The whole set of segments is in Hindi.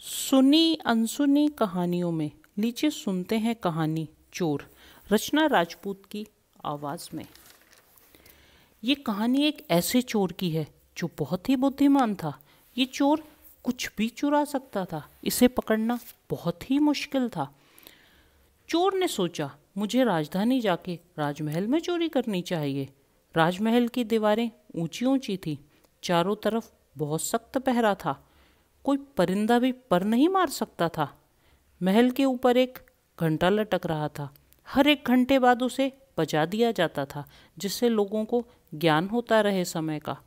सुनी अनसुनी कहानियों में लीजिए सुनते हैं कहानी चोर। रचना राजपूत की आवाज़ में। ये कहानी एक ऐसे चोर की है जो बहुत ही बुद्धिमान था। ये चोर कुछ भी चुरा सकता था। इसे पकड़ना बहुत ही मुश्किल था। चोर ने सोचा, मुझे राजधानी जाके राजमहल में चोरी करनी चाहिए। राजमहल की दीवारें ऊंची ऊंची थी। चारों तरफ बहुत सख्त पहरा था। कोई परिंदा भी पर नहीं मार सकता था। महल के ऊपर एक घंटा लटक रहा था। हर एक घंटे बाद उसे बजा दिया जाता था, जिससे लोगों को ज्ञान होता रहे समय का।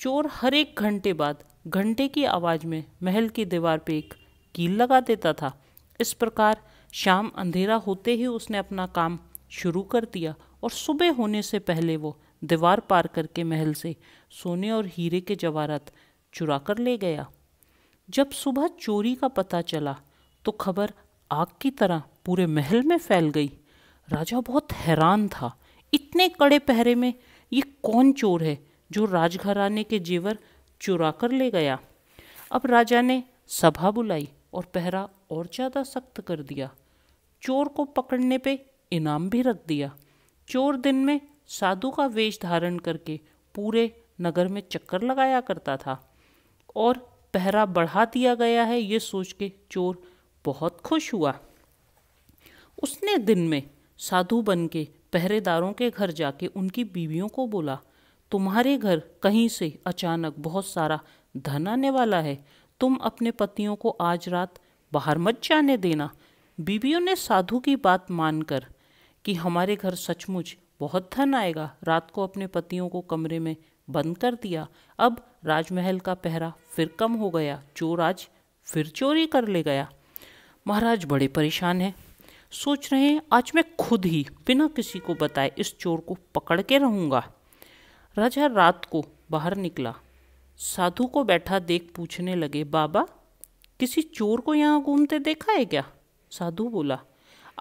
चोर हर एक घंटे बाद घंटे की आवाज़ में महल की दीवार पे एक कील लगा देता था। इस प्रकार शाम अंधेरा होते ही उसने अपना काम शुरू कर दिया और सुबह होने से पहले वो दीवार पार करके महल से सोने और हीरे के जवाहरात चुरा कर ले गया। जब सुबह चोरी का पता चला तो खबर आग की तरह पूरे महल में फैल गई। राजा बहुत हैरान था। इतने कड़े पहरे में ये कौन चोर है जो राजघराने के जेवर चुरा कर ले गया। अब राजा ने सभा बुलाई और पहरा और ज़्यादा सख्त कर दिया। चोर को पकड़ने पे इनाम भी रख दिया। चोर दिन में साधु का वेश धारण करके पूरे नगर में चक्कर लगाया करता था और पहरा बढ़ा दिया गया है ये सोच के चोर बहुत खुश हुआ। उसने दिन में साधु बन के पहरेदारों के घर जाके उनकी बीवियों को बोला, तुम्हारे घर कहीं से अचानक बहुत सारा धन आने वाला है। तुम अपने पतियों को आज रात बाहर मत जाने देना। बीवियों ने साधु की बात मानकर कि हमारे घर सचमुच बहुत धन आएगा, रात को अपने पतियों को कमरे में बंद कर दिया। अब राजमहल का पहरा फिर कम हो गया। चोर आज फिर चोरी कर ले गया। महाराज बड़े परेशान हैं। सोच रहे हैं आज मैं खुद ही बिना किसी को बताए इस चोर को पकड़ के रहूँगा। राजा रात को बाहर निकला। साधु को बैठा देख पूछने लगे, बाबा किसी चोर को यहाँ घूमते देखा है क्या? साधु बोला,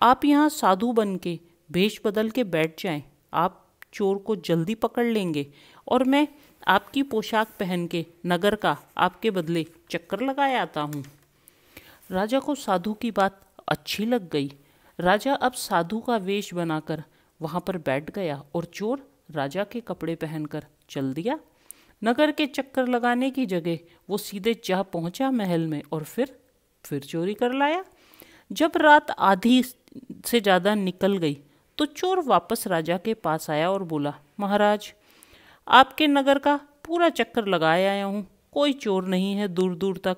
आप यहाँ साधु बन के भेष बदल के बैठ जाएं। आप चोर को जल्दी पकड़ लेंगे और मैं आपकी पोशाक पहन के नगर का आपके बदले चक्कर लगाए आता हूँ। राजा को साधु की बात अच्छी लग गई। राजा अब साधु का वेश बनाकर वहाँ पर बैठ गया और चोर राजा के कपड़े पहनकर चल दिया। नगर के चक्कर लगाने की जगह वो सीधे जा पहुँचा महल में और फिर चोरी कर लाया। जब रात आधी से ज़्यादा निकल गई तो चोर वापस राजा के पास आया और बोला, महाराज आपके नगर का पूरा चक्कर लगाए आया हूँ, कोई चोर नहीं है दूर दूर तक।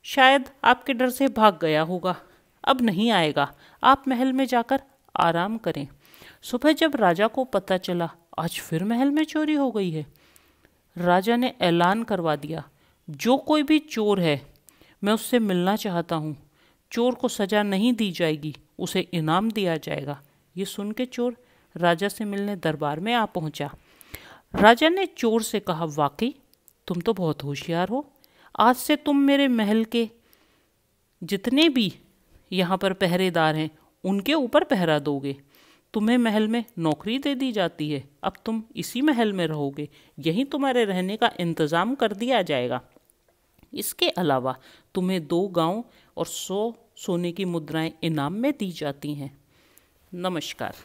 शायद आपके डर से भाग गया होगा, अब नहीं आएगा। आप महल में जाकर आराम करें। सुबह जब राजा को पता चला आज फिर महल में चोरी हो गई है, राजा ने ऐलान करवा दिया, जो कोई भी चोर है मैं उससे मिलना चाहता हूँ। चोर को सजा नहीं दी जाएगी, उसे इनाम दिया जाएगा। ये सुन के चोर राजा से मिलने दरबार में आ पहुंचा। राजा ने चोर से कहा, वाकई तुम तो बहुत होशियार हो। आज से तुम मेरे महल के जितने भी यहाँ पर पहरेदार हैं उनके ऊपर पहरा दोगे। तुम्हें महल में नौकरी दे दी जाती है, अब तुम इसी महल में रहोगे, यहीं तुम्हारे रहने का इंतज़ाम कर दिया जाएगा। इसके अलावा तुम्हें 2 गांव और 100 सोने की मुद्राएं इनाम में दी जाती हैं। नमस्कार।